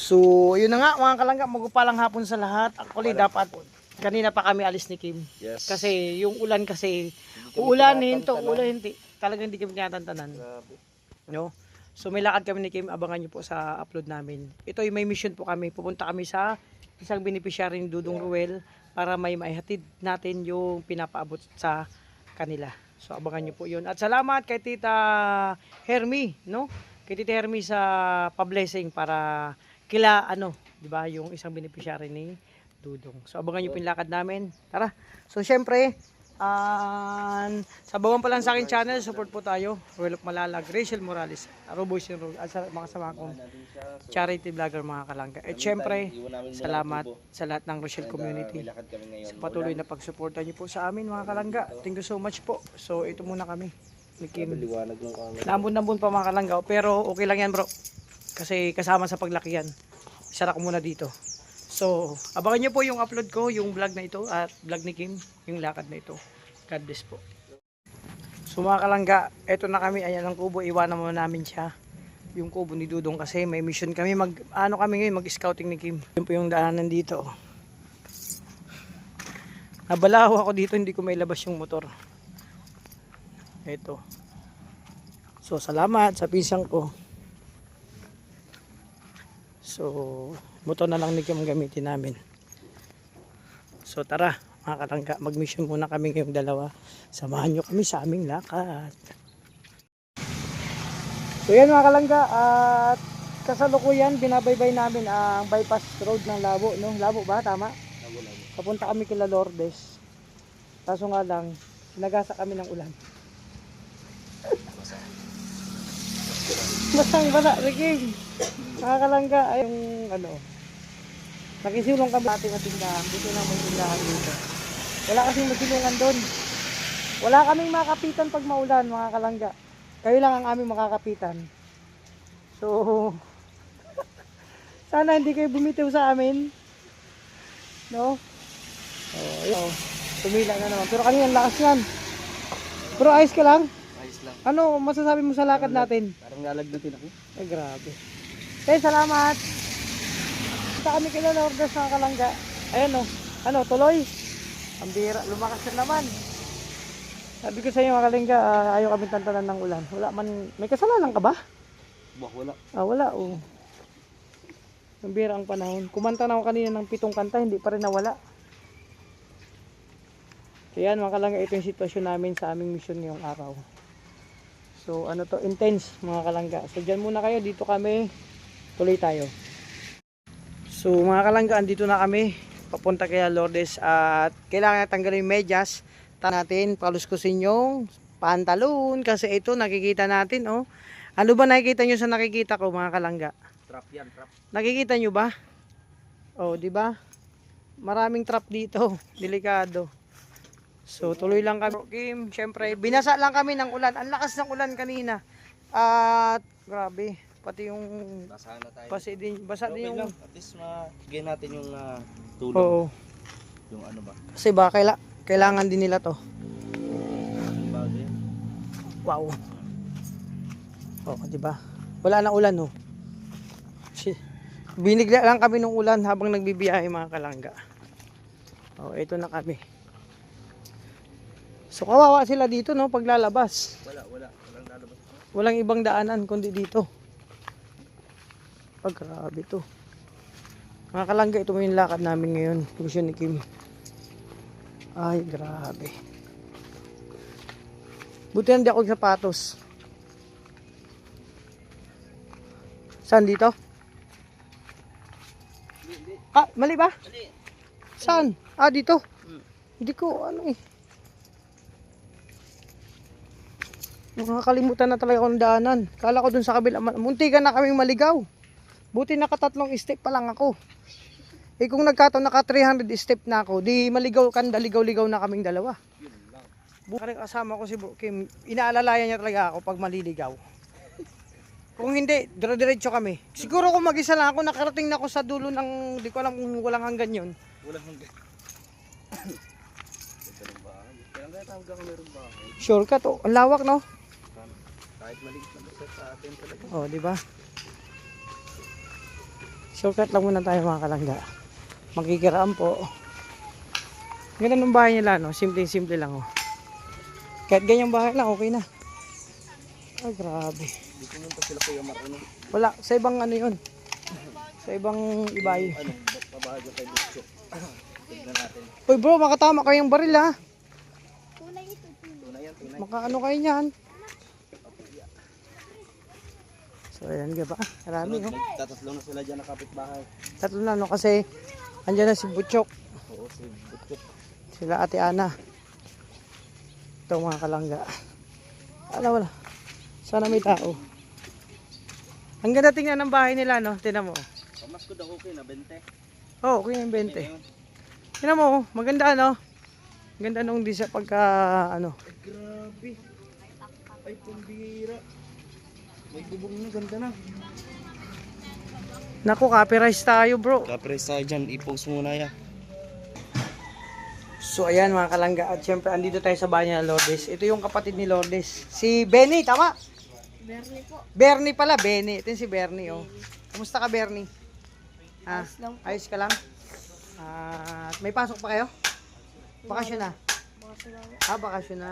So, yun na nga mga kalangga, magupalang hapon sa lahat. Actually, dapat kanina pa kami alis ni Kim. Yes. Kasi yung ulan kasi, uulanin to, ulan hindi. Talagang hindi kami tinatantanan. Grabe. No? So, may lakad kami ni Kim, abangan nyo po sa upload namin. Ito ay may mission po kami. Pupunta kami sa isang beneficiary ni Dudong Ruel para may maihatid natin yung pinapaabot sa kanila. So, abangan nyo po yun. At salamat kay Tita Hermie, no? Kay Tita Hermie sa pa-blessing para kila di ba, yung isang beneficiary ni Dudong. So abangan niyo pinlakad namin. Tara. So syempre, sa bawang pa lang sa akin channel, support po tayo. Ruel of Malalag, Rachel Morales, Roboy Sinrog, at sa mga sama kong charity vlogger mga kalangga. At syempre, salamat sa lahat ng Rochelle community. Sa patuloy na pagsuporta niyo po sa amin mga kalangga. Thank you so much po. So ito muna kami. Nambun pa mga kalangga. Pero okay lang yan bro. Kasi kasama sa paglaki yan. Isara ko muna dito. So, abangan nyo po yung upload ko, yung vlog na ito at vlog ni Kim, yung lakad na ito. God bless po. So mga kalangga, eto na kami, ayan ang kubo, iwanan muna namin siya. Yung kubo ni Dudong kasi may mission kami, kami ngayon, mag-scouting ni Kim. Yun po yung daanan dito. Nabalaho ako dito, hindi ko may labas yung motor. Eto. So, salamat sa pisang ko. So, motor na lang ni Kim gamitin namin. So, tara, mga kalangga, mag-mission muna kami ngayong dalawa. Samahan nyo kami sa aming lakad. So, yan mga kalangga, at kasalukuyan, binabaybay namin ang bypass road ng Labo, no? Labo ba? Tama? Labo. Papunta kami kila Lourdes. Kaso nga lang, nagasa kami ng ulan. Basang-basa, Ricky. Mga kalangga, ay yung nakisilong kami ating tindahan. Dito na may tindahan dito. Wala kasing masilungan doon. Wala kaming makapitan pag maulan mga kalangga. Kayo lang ang aming makakapitan. So, sana hindi kayo bumitiw sa amin. No? Oh, yun. Tumila na naman. Pero kanina ang lakas yan. Pero ayos ka lang? Ayos lang. Ano masasabi mo sa lakad natin? Parang lalagnatin ako. Ay, grabe. Okay, salamat. Kita kami kila Lourdes mga kalangga. Ayan o. Tuloy. Ang bira. Lumakas na naman. Sabi ko sa inyo mga kalangga, ayaw kami tantanan ng ulan. Wala man. May kasalanan ka ba? Wala. Wala o. Ang bira ang panahon. Kumanta na ako kanina ng 7 kanta, hindi pa rin nawala. So yan mga kalangga, ito yung sitwasyon namin sa aming mission ngayong araw. So intense mga kalangga. So dyan muna kayo, dito kami, tuloy tayo. So mga kalangga, andito na kami, papunta kay Lourdes at kailangan tanggalin yung medyas. Natin, paluskusin yung pantalon kasi ito nakikita natin Ano ba nakikita nyo sa nakikita ko mga kalangga? Trap yan, trap. Nakikita nyo ba? Di ba? Maraming trap dito, delikado. So tuloy lang kami, Kim. Syempre, binasa lang kami ng ulan. Ang lakas ng ulan kanina. At grabe, pati yung Basahan na tayo. basa din yung At least magiging natin yung tulong. Oo. Yung ano ba? Kasi ba kailangan din nila to. Bagay. Wow. Di ba? Wala na ulan Binigla lang kami ng ulan habang nagbibiyahe mga kalangga. Ito na kami. So kawawa sila dito paglalabas. Walang lalabas. Walang ibang daanan kundi dito. Grabe to. Mga kalangga, ito mo yung lakad namin ngayon. Mission ni Kim. Ay, grabe. Buti hindi ako sapatos. Saan dito? Mali ba? Mali. Saan? Dito. Hindi ko Nakakalimutan na talaga akong daanan. Kala ko dun sa kabila. Muntikan na kaming maligaw. Buti naka 3 step pa lang ako. Kung nagkataon naka 300 step na ako, di ligaw-ligaw na kaming dalawa. Bukan kasama ko si Bro Kim. Inaalalayan niya talaga ako pag maliligaw. Kung hindi, dire-diretso kami. Siguro kung mag-isa lang ako, nakarating na ako sa dulo ng, di ko alam kung walang hanggan yun. Walang hanggan. Kailan kaya tawag ka meron bahay? Shortcut, ang lawak no? Kahit maliit na basta sa atin talaga. Di ba? Shortcut lang muna tayo mga kalangga. Magkikiraan po. Ganda ng bahay nila, no? Simple-simple lang, oh. Kahit ganyang bahay lang, okay na. Ay, grabe. Hindi pumunta sila Kuya Mar, ano? Wala, sa ibang ano yun. Sa ibang ibay. Ano, pabahagyo kay Butchok. Tignan natin. Uy bro, makatama kayong baril ha. Tunay yan, tunay. Makaano kayo niyan. So ayan ka ba? Marami oh. Tatatlo na sila dyan na kapitbahay. Tatlo na no kasi andyan na si Butchok. Oo, si Butchok. Sila Ate Ana. Ito mga kalangga. Wala. Sana may tao. Ang ganda tingnan ng bahay nila no. Tingnan mo. Pamas ko daw okay na, 20. Oh, okay yung 20. Tingnan mo, oh. Maganda no. Ganda nung di sa pagka ano. Ay, grabe. Ay, pambira. May bubong na, ganda na. Naku, copyright tayo bro. Kapres tayo dyan, i-post muna yan. So ayan mga kalangga, at syempre andito tayo sa bahay ni Lourdes. Ito yung kapatid ni Lourdes. Si Benny, tama? Bernie po. Bernie pala, Benny. Ito yung si Bernie oh. Kumusta ka Bernie? Ha? Ayos lang po. Ayos ka lang? May pasok pa kayo? Bakasyon na? Mga salamat. Bakasyon na.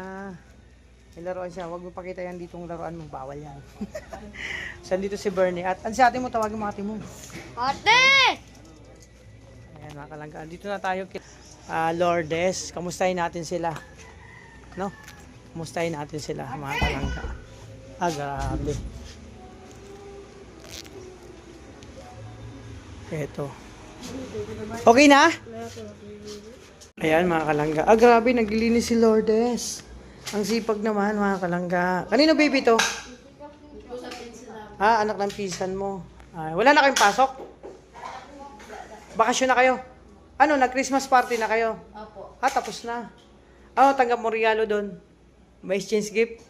May laruan siya. Huwag mo pakita yan ditong laruan mo. Bawal yan. So andito si Bernie. At si ate mo, tawagin mo ate mo. Ate! Ayan mga kalangga. Andito na tayo kay Lourdes. Kamustahin natin sila. No? Kamustahin natin sila mga kalangga. Grabe. Eto. Okay na? Ayan mga kalangga. Grabe. Naglilinis si Lourdes. Ang sipag naman mga kalangga. Kanino baby to? Anak ng pinsan mo. Wala na kayong pasok? Bakasyon na kayo? Ano, nag-Christmas party na kayo? Opo. Tapos na. Tanggap mo regalo doon. May exchange gift?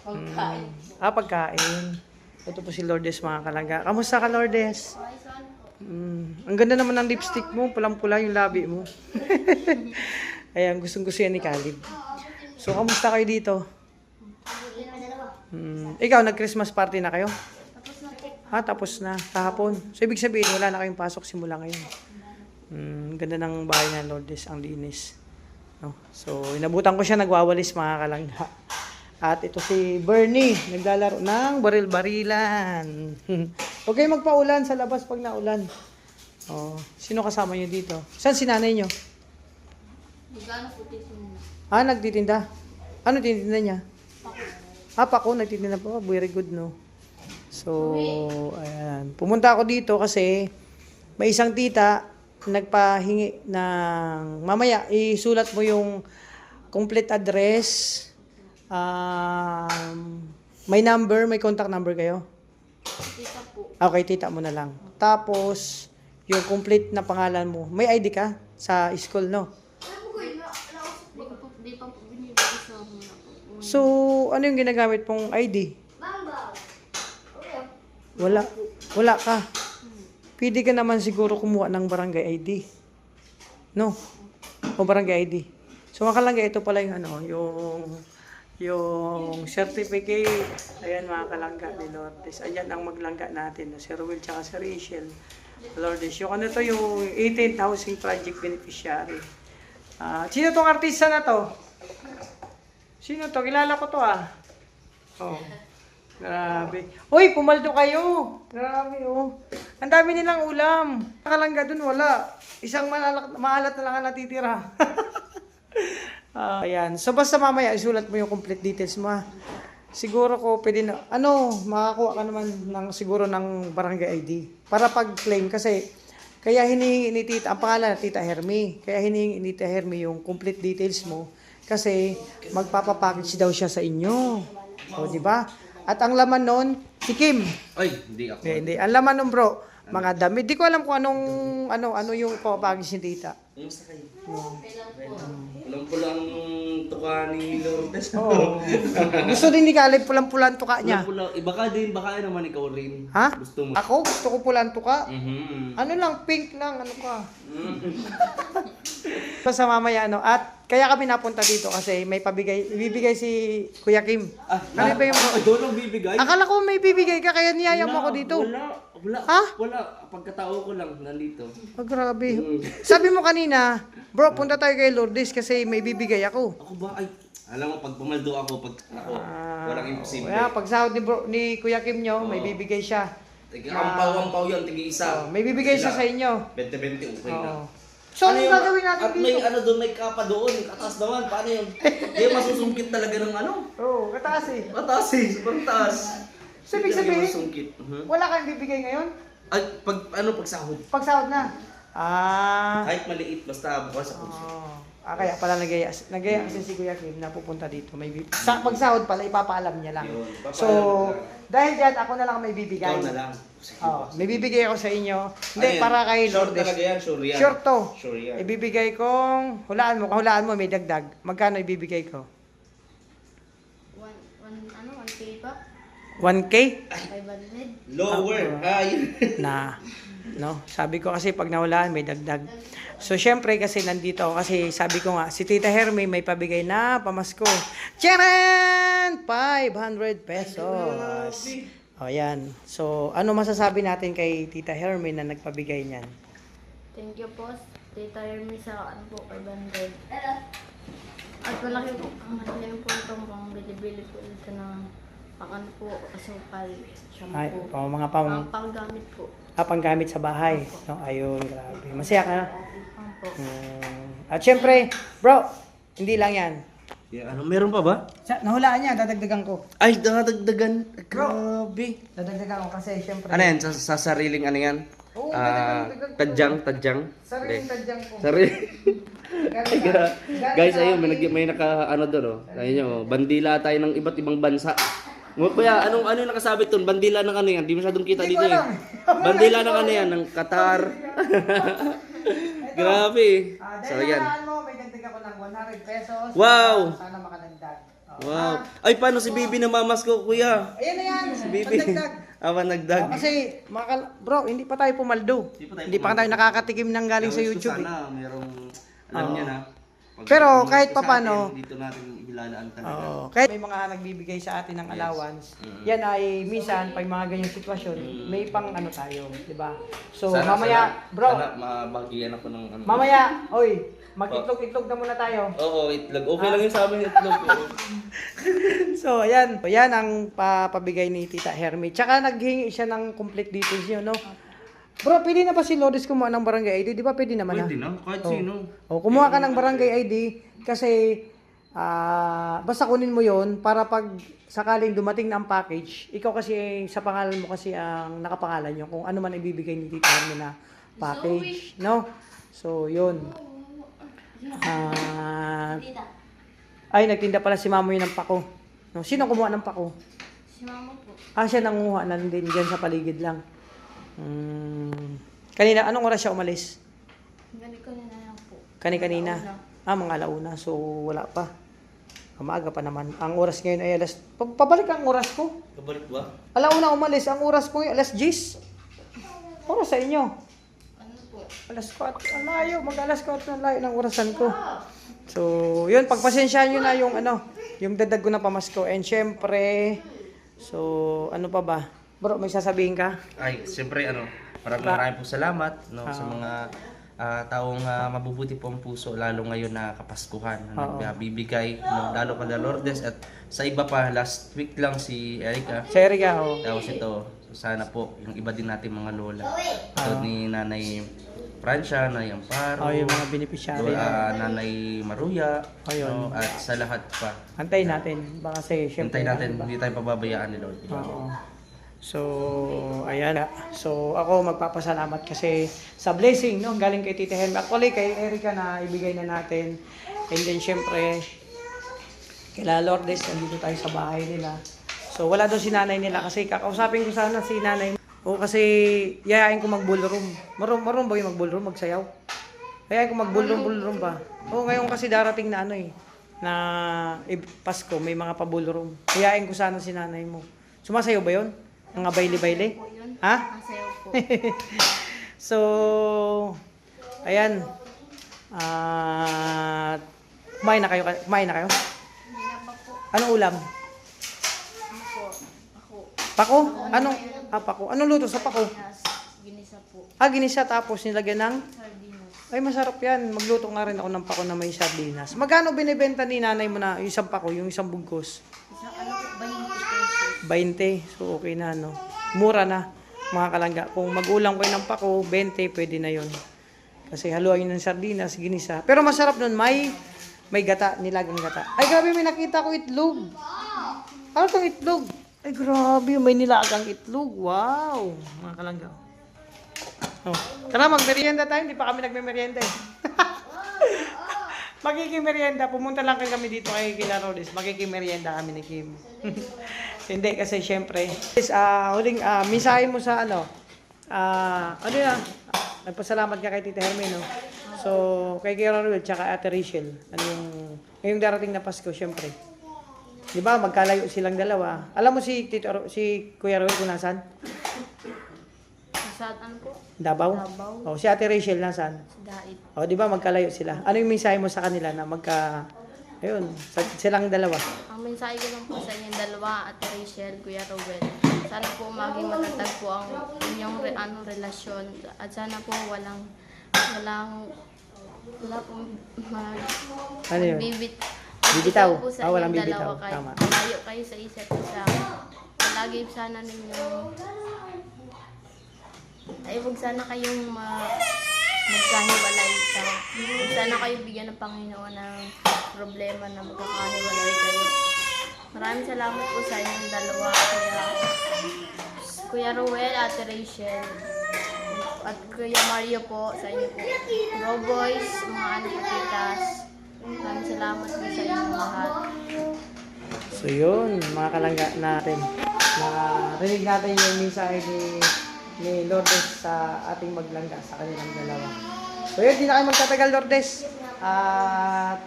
Pagkain. Pagkain. Ito po si Lourdes mga kalangga. Kamusta ka Lourdes? Ang ganda naman ng lipstick mo. Pulang-pula yung labi mo. Ayan, gustong-gusto yan ni Caleb. So, kamusta kayo dito? Ikaw, nag-Christmas party na kayo? Tapos na. Kahapon. So, ibig sabihin, wala na kayong pasok simula ngayon. Ganda ng bahay ng Lourdes. Ang linis. No? So, inabutan ko siya nagwawalis mga kalangga. At ito si Bernie. Naglalaro ng baril-barilan. Huwag kayo magpaulan sa labas pag naulan. Sino kasama nyo dito? Saan si nanay nyo? Magkano po tito nila? Nagtitinda. Ano tinitinda niya? Pako, nagtitinda po. Very good, no? So, ayan. Pumunta ako dito kasi may isang tita nagpahingi ng mamaya, isulat mo yung complete address. May number, may contact number kayo? Tita po. Okay, tita mo na lang. Tapos, yung complete na pangalan mo. May ID ka sa school, no? Di pa po binibigay sa mga po. So, ano yung ginagamit pong ID? Wala ka. Pwede ka naman siguro kumuha ng barangay ID. No? O barangay ID. So, makalangga ito pala yung ano, yung certificate. Ayan mga kalangga ni Lourdes. Ayan ang maglangga natin. Si Ruel tsaka si Rachel. Lourdes. Yung ano to, yung 18th Housing Project Beneficiary. Sino tong artista na to? Sino to? Kilala ko to Grabe. Uy, pumaldo kayo. Grabe Ang dami nilang ulam. Nakalangga dun, wala. Isang maalat na lang ang natitira. Ayan. So basta mamaya isulat mo yung complete details mo. Siguro ko pwede na, makakuha ka naman siguro ng barangay ID. Para pag-claim kasi kaya hinihingi ni Tita, ang pangalan na Tita Hermy. Kaya hinihingi ni Tita Hermy yung complete details mo kasi magpapapackage daw siya sa inyo. Di ba? At ang laman nun, si Kim. Ay, hindi ako. Hindi. Ang laman nun bro, mga damit. Di ko alam kung ano yung papackage ni Tita. Kumusta kayo? Alam ko lang tuka ni Lourdes. Oo. Gusto din ni Caleb pulang-pulang tuka niya. Baka naman ikaw rin. Ha? Gusto mo. Ako? Gusto ko pulang tuka. Mhm. Ano lang, pink lang. Ano ka? Basta mamaya, At kaya kami napunta dito kasi may ibibigay si Kuya Kim. Ano ba yung... Doon ang bibigay? Akala ko may bibigay ka, kaya niyaya mo ako dito. Wala. Wala. Ha? Wala. Pagkatao ko lang nandito. Oh, grabe. Sabi mo kanina, bro, punta tayo kay Lourdes kasi may bibigay ako. Ako ba? Ay, alam mo, pag pumaldo ako, walang imposible. Kaya pag sahod ni Kuya Kim nyo, may bibigay siya. Ampaw-ampaw yun, tig-isa. May bibigay siya sa inyo. 20-20, okay na. Oo. So, anong yun? gagawin natin At may dito? ano doon, may kapa doon. Kataas naman, paano yun? Hindi masusungkit talaga ng ano. Oo, kataas eh. Mataas eh, sobrang taas. So, ibig Hindi talaga sabihin, masungkit. wala kayong bibigay ngayon? Ay, pag sahod. Pag sahod na? Ah. Kahit maliit, basta bukas ako. Kaya pala nagaya kasi si Kuya Kim na pupunta dito. Pag sahod pala, ipapaalam niya lang. Yun, papaalam So, lang. dahil dyan, ako na lang may bibigay. Ikaw na lang. Sige, boss. May bibigay ako sa inyo. Hindi, Ano yan? para kay Sure Lourdes. talaga yan, sure yan. Sure to. Sure yan. Ibibigay kong, hulaan mo, may dagdag. Magkano ibibigay ko? 1K pa? 1K? 500? Lower. Ay. Na, no? Sabi ko kasi pag nahulaan, may dagdag. So, syempre kasi nandito ako kasi sabi ko nga, si Tita Hermie may pabigay na pamasko. Charan! 500 pesos. O, yan. So, ano masasabi natin kay Tita Hermie na nagpabigay niyan? Thank you po, Tita Hermie, sa ano po, 500. At malaki po itong pang bili-bili po ito ng pang ano po, asukal, Ay, shampoo. mga Panggamit po. panggamit sa bahay. No, ayun, grabe. Masaya ka na? Opo. At syempre, bro, hindi lang yan. Yeah, ano, meron pa ba? Nahulaan niya, dadagdagan ko. Ay, dadagdagan. Grabe. Dadagdagan ko kasi syempre. Ano yan? Sa sariling ano yan? Oo, dadagdagan ko. Tadyang. Sariling Hindi. tadyang ko. Sariling. Galing sa- Guys, galing ayun, sa akin. may naka ano doon, oh. Ayun nyo, bandila tayo ng iba't ibang bansa. Kuya, ano yung nakasabit doon? Bandila ng ano yan? Di masyadong kita Hindi dito ko eh. alam. Bandila ng ano yan? Ng Qatar. Grabe. So, Dahil yan. nakaraan mo, may dagdag ako ng 100 pesos. Wow! Sana makadagdag. Wow. Ay, paano si Bibi na mamas ko, kuya? Ayan na yan. Si Bibi. Pandagdag. Nagdag. Kasi, bro, hindi pa tayo pumaldo. Hindi pa tayo nakakatikim ng galing sa YouTube. Sana merong, alam niya na. Pero Pag- kahit sa papaano- atin, dito natin hilalaan talaga. Oo. Kahit may mga nagbibigay sa atin ng allowance, yan ay minsan, pag mga ganyang sitwasyon, may pang ano tayo, di ba? So, mamaya, bro, Sana mabagyan ako ng ano. mamaya, oy, mag-itlog-itlog na muna tayo. Oo, itlog. Okay lang yun sa amin itlog. So, ayan. Yan ang papabigay ni Tita Hermie. Tsaka naghingi siya ng complete details yun, no? Bro, pwede na ba si Lourdes kumuha ng barangay ID? Di ba pwede naman Pwede na, kahit sino. O, kumuha ka ng barangay ID kasi basta kunin mo yon para pag sakaling dumating na ang package, ikaw kasi sa pangalan mo kasi ang nakapangalan nyo kung ano man ibibigay ni Tita Hermie na package, no? So, yun. Ay, nagtinda pala si Mamo yun ng pako. No, sino kumuha ng pako? Si mama po. Siya nanguha na din dyan sa paligid lang. Kanina, anong oras siya umalis? Ganit ko na lang po. Kanina. Alauna. Mga alauna. So, wala pa. Maaga pa naman. Ang oras ngayon ay alas... Pabalik ang oras ko. Kabalik ba? Alauna umalis. Ang oras ko ay alas 10. Oras sa inyo. Ano po? Alas 4. Ang layo. Mag-alas 4 ang layo ng orasan ko. So, yun. Pagpasensyahan nyo na yung ano, yung dadag ko na pamasko. And syempre, so, ano pa ba? Bro, may sasabihin ka? Ay, siyempre maraming po salamat no sa mga taong mabubuti po ang puso lalo ngayon na Kapaskuhan na nagbibigay no, lalo kay Lourdes at sa iba pa last week lang si Erica. Si Erica, oh. Tapos ito, sana po yung iba din natin mga lola. Ito ni Nanay Francia, Nanay Amparo, Oh, yung mga beneficiary. Nanay Maruya, Ayun. no, at sa lahat pa. Antayin natin. Baka kasi, syempre. Hintay natin, ano ba? hindi tayo pababayaan ni Lord. Oo. So, ayan. So, ako magpapasalamat kasi sa blessing, no? Galing kay Tita Hermie. Actually, kay Erica na ibigay na natin. And then, syempre, kila Lourdes, nandito tayo sa bahay nila. So, wala doon si nanay nila kasi kakausapin ko sana si nanay. O kasi, yayain ko mag-ballroom. Marunong ba yung mag-ballroom, magsayaw? Yayain ko mag-ballroom ba? O, ngayon kasi darating na ano eh, na Pasko, may mga pa-ballroom. Yayain ko sana si nanay mo. Sumasayaw ba yun? Mga baile-baile? Po yun. Ha? Masayaw po. So, ayan. Kumain na kayo? Kumain na kayo? Hindi na pa po. Anong ulam? Ano po? Ako. Pako? Anong? Pako. Anong luto sa pako? Yes, ginisa po. Ginisa tapos nilagyan ng... Sardinas. Ay, masarap yan. Magluto nga rin ako ng pako na may sardinas. Magkano binibenta ni nanay mo na yung isang pako, yung isang bugkos? Isang ano po, 20 pesos. 20. So, okay na, no? Mura na, mga kalangga. Kung mag-ulang kayo ng pako, 20, pwede na yon. Kasi haluan yun ng sardinas, ginisa. Pero masarap nun, may gata, nilagang gata. Ay, grabe, may nakita ko itlog. Ano tong itlog? Ay, grabe, may nilagang itlog. Wow, mga kalangga. Oh. Tara, magmerienda tayo. Hindi pa kami nagme-merienda eh. Magkikimerienda. Pumunta lang kami dito kay Kila Rodes. Magkikimerienda kami ni Kim. Hindi, kasi syempre. Huling, misahin mo sa ano. Ano yan? Nagpasalamat ka kay Tita Hermie, no? So, kay Kila Rodes, tsaka Ate Rachel. Ano ngayong darating na Pasko, syempre. Di ba, magkalayo silang dalawa. Alam mo si Kuya Roel kung nasan? Sa ano po? Davao? Davao. O, si Ate Rachel nasan? Sa Dait. O, di ba magkalayo sila? Ano yung mensahe mo sa kanila na ayun, silang dalawa? Ang mensahe ko lang po sa inyong dalawa, Ate Rachel, Kuya Rowel. Sana po maging matatag po ang inyong relasyon. At sana po wala pong Ano yun? bibitaw po sa Walang inyong bibitaw. dalawa. Kahit Tama. malayo kayo sa isa't isa. Palagi sana ninyo huwag sana kayong magkahiwalay sa. Huwag sana kayo bigyan ng Panginoon ng problema na magkakahiwalay kayo. Maraming salamat po sa inyong dalawa, Kuya Rowel, Ate Rachel, at Kuya Mario po, sa inyo po. Bro boys, mga anak ko titas. Maraming salamat po sa inyong lahat. So yun, mga kalangga natin. Narinig natin yung mensahe ni Lourdes sa ating maglangga sa kanilang dalawa. So yun, di na kayo magtatagal, Lourdes. At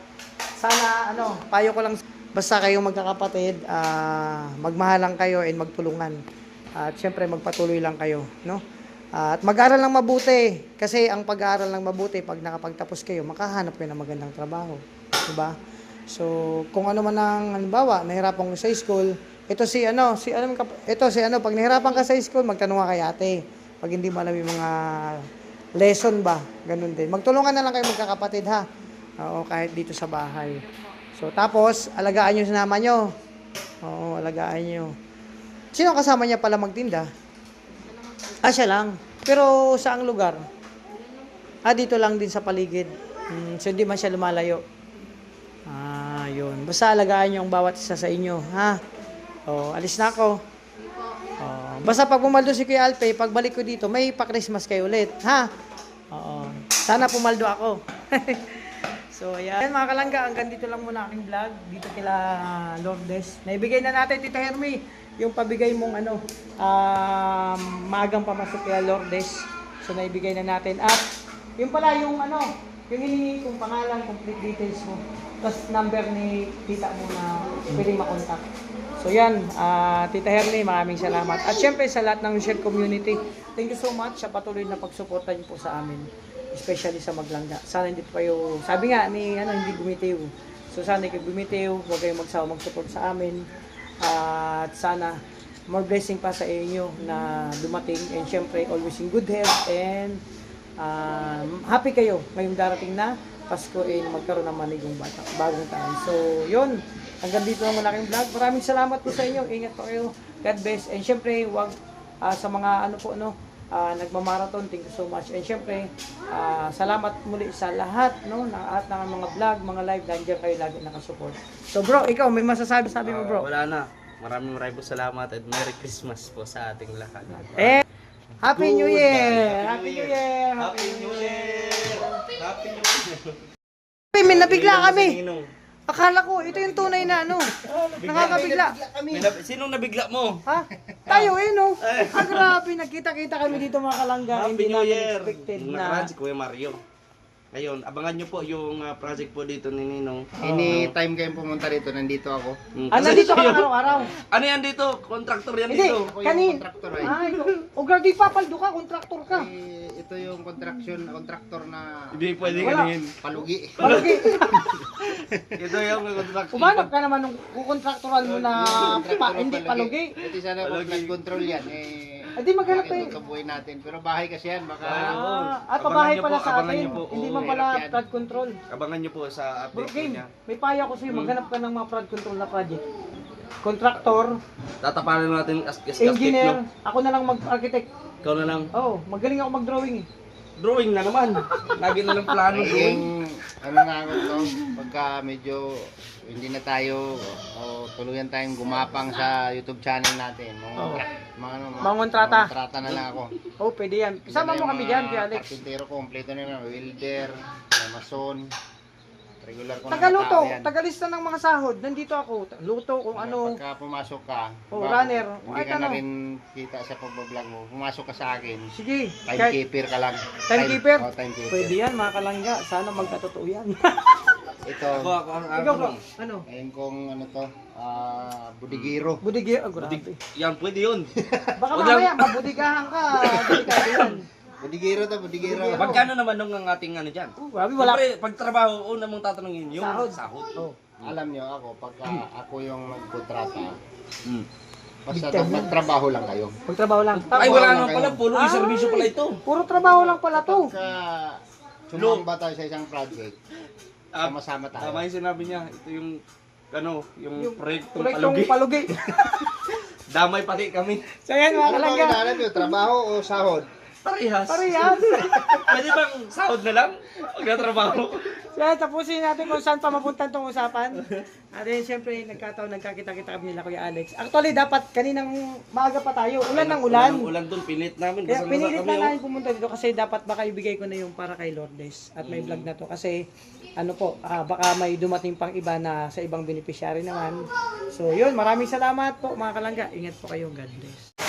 sana, payo ko lang, basta kayong magkakapatid, magmahalan kayo and magtulungan. At syempre, magpatuloy lang kayo, no? At mag-aral lang mabuti. Kasi ang pag-aaral lang mabuti, pag nakapagtapos kayo, makahanap kayo ng magandang trabaho. Diba? So, kung ano man ang, halimbawa, nahirapan ko sa school, pag nahirapan ka sa school, magtanong ka kay ate. Pag hindi mo alam yung mga lesson ba, ganun din. Magtulungan na lang kayo magkakapatid, ha? Oo, kahit dito sa bahay. So, tapos, alagaan nyo sa nama nyo. Oo, alagaan nyo. Sino kasama niya pala magtinda? Siya lang. Pero saang lugar? Dito lang din sa paligid. So, hindi man siya lumalayo. Yun. Basta alagaan nyo ang bawat isa sa inyo, ha? Alis na ako. Basta pag pumaldo si Kuya Alpe, pagbalik ko dito, may pa-Christmas kayo ulit, ha? Sana pumaldo ako. So, ayan mga kalangga, hanggang dito lang muna aking vlog. Dito kila Lourdes. Naibigay na natin, Tita Hermie, yung pabigay mong maagang pamasok kila Lourdes. So, naibigay na natin. At, yung pala, yung hiningi kong pangalan, complete details mo. Tapos number ni tita mo na pwedeng makontak. So yan, Tita Hermie, maraming salamat. At syempre sa lahat ng share community, thank you so much sa patuloy na pagsuporta niyo po sa amin. Especially sa Maglangga. Sana hindi po kayo, sabi nga ni hindi bumitiw. So sana kayo bumitiw, huwag kayong magsawa mag-support sa amin. At sana more blessing pa sa inyo na dumating. And syempre, always in good health and happy kayo ngayong darating na Pasko magkaroon ng manigong bagong taon. So, yun. Hanggang dito lang muna aking vlog. Maraming salamat po sa inyo. Ingat po kayo. God bless. And syempre, wag sa mga nagmamarathon. Thank you so much. And syempre, salamat muli sa lahat, lahat ng mga vlog, mga live. Nandiyan kayo lagi nakasupport. So, bro, ikaw, may masasabi mo, bro? Wala na. Maraming po salamat at Merry Christmas po sa ating lahat. Happy New Year! Happy New Year! Happy New Year! Happy New Year! May nabigla kami. Akala ko, ito yung tunay na nakakabigla. Sinong nabigla mo? Ha? Tayo no? Grabe, nagkita-kita kami dito mga kalangga. Happy Hindi New namin Year! expected na. Nakaraan si Kuya Mario. Ngayon, abangan nyo po yung project po dito ni Ninong. Anytime kayong pumunta rito, nandito ako. Nandito ka araw-araw. Ano yan dito? Contractor yan Hindi, dito. Ako yung contractor ay. Grabe papaldo ka, kontraktor ka. Ito yung contractor na Hindi pwede Wala. ganin. palugi. Palagi, Ito yung contractor. umanap ka naman nung kukontraktoran mo na hindi palugi. Ito sana kung Palugi. nag-control yan, Di maghanap Bakit tayo. magkabuhay natin? Pero bahay kasi yan, baka... At Abangan pabahay nyo pala po, sa abangan atin. nyo po. Hindi Oo, man pala hirap yan. flood control. Abangan nyo po sa Bro, update po Kim, niya. may payo ako sa'yo. Maghanap ka ng mga flood control na project. Contractor, Tatapanan natin engineer, ako na lang mag-architect. Ikaw na lang. Oh, magaling ako mag-drawing eh. Drawing na naman. Lagi na lang plano drawing. Yung, ano na ako to, pagka medyo hindi na tayo, o tuluyan tayong gumapang sa YouTube channel natin. Mga kontrata na lang ako. Oh, pwede yan. Kasama mo kami dyan, Kuya Alex. Karpintero ko, kompleto na lang. Welder, mason, regular ko Tagaluto, na yan. tagalista ng mga sahod. Nandito ako. Luto kung ano. Pagka pumasok ka, Oh, bago, runner. hindi Kahit ka na ano. rin kita sa pagbablog mo. Pumasok ka sa akin. Sige. Kahit Timekeeper ka lang. Timekeeper? Oh, timekeeper. pwede yan, mga kalangga. Sana magkatotoo yan. Ito, Ikaw ba? Ano? ayun kong ano to, budigiro. Budigi, grabe. Yan, pwede yun. Baka Wag lang. mamaya, mabudigahan ka. Delikado yan. Budigiro to, budigiro. Magkano naman nung ang ating ano dyan? Grabe, wala. Siyempre, pag trabaho, una mong tatanungin yung Sahod. sahod. Oh. Alam nyo ako, pagka ako yung magkontrata, Mm. basta Big time yan. magtrabaho lang kayo. Magtrabaho lang. Ay, Trabaho wala lang naman kayo. pala. Puro Ah. servisyo pala ito. Puro trabaho lang pala to. Pagka sumamba tayo sa isang project, sama-sama tayo. Tama yung sinabi niya. Ito yung, ano, yung proyektong Proyektong palugi. palugi. Damay pati kami. So yan, mga Ano ba kalangga. hinahanap nyo? Trabaho o sahod? Parehas. Parehas. Pwede bang sahod na lang? Huwag na trabaho. So yan, tapusin natin kung saan pa mapunta itong usapan. At then, siyempre, nagkataon, nagkakita-kita kami nila Kuya Alex. Actually, dapat kaninang maaga pa tayo. Ulan ng ulan. Ulan doon, pilit namin. Kaya Basang-basa pinilit kami, na oh. namin pumunta dito kasi dapat baka ibigay ko na yung para kay Lourdes at may vlog na to kasi ano po, baka may dumating pang iba na sa ibang beneficiary naman. So yun, maraming salamat po mga kalangga. Ingat po kayo. God bless.